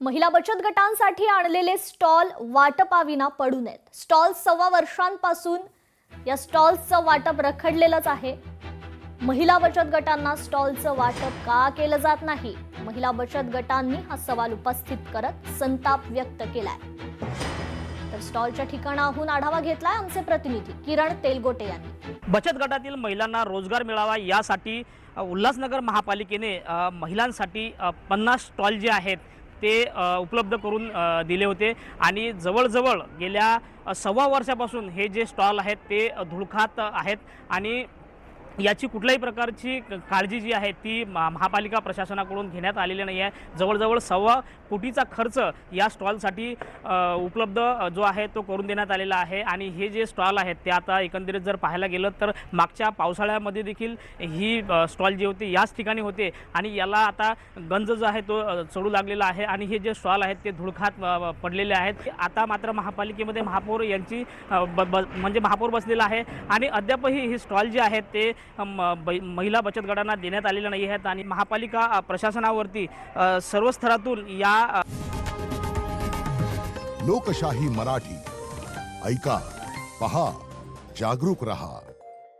महिला बचत गटांसाठी आणलेले स्टॉल वाटपाविना पडू नयेत। स्टॉल 6 वर्षांपासून या स्टॉल्सचं वाटप रखडलेलंच आहे। महिला बचत गटांना स्टॉलचं वाटप का केलं जात नाही? महिला बचत गटांनी हा सवाल उपस्थित करत संताप व्यक्त केलाय। तर स्टॉलच्या ठिकाणाहून आढावा घेतलाय आमचे प्रतिनिधी किरण तेलगोटे यांनी। बचत गटातील महिलांना रोजगार मिळावा यासाठी उल्हासनगर महापालिकेने महिलांसाठी 50 स्टॉल जे आहेत ते उपलब्ध करून दिले होते आणि जवळजवळ गेल्या 6 वर्षापासून हे जे स्टॉल आहेत ते धुळखात आहेत आणि याची कुठल्याही प्रकारची काळजी जी आहे ती महापालिका प्रशासनाकडून घेण्यात आलेली नाही आहे। जवळजवळ 1.25 कोटीचा खर्च या स्टॉलसाठी उपलब्ध जो आहे तो करून देण्यात आलेला आहे आणि हे जे स्टॉल आहेत ते आता एकंदरीत जर पाहायला गेलं तर मागच्या पावसाळ्यामध्ये देखील ही स्टॉल जे होते याच ठिकाणी होते आणि याला आता गंज जो आहे तो चढू लागलेला आहे आणि हे जे स्टॉल आहेत ते धुळखात पडलेले आहेत। आता मात्र महापालिकेमध्ये महापौर यांची म्हणजे महापौर बसलेला आहे आणि अद्यापही हे स्टॉल जे आहेत ते महिला बचत गटांना देण्यात आलेले नाही आहेत आणि महापालिका प्रशासनावरती सर्व स्तरातून या लोकशाही मराठी ऐका, पहा, जागरूक रहा।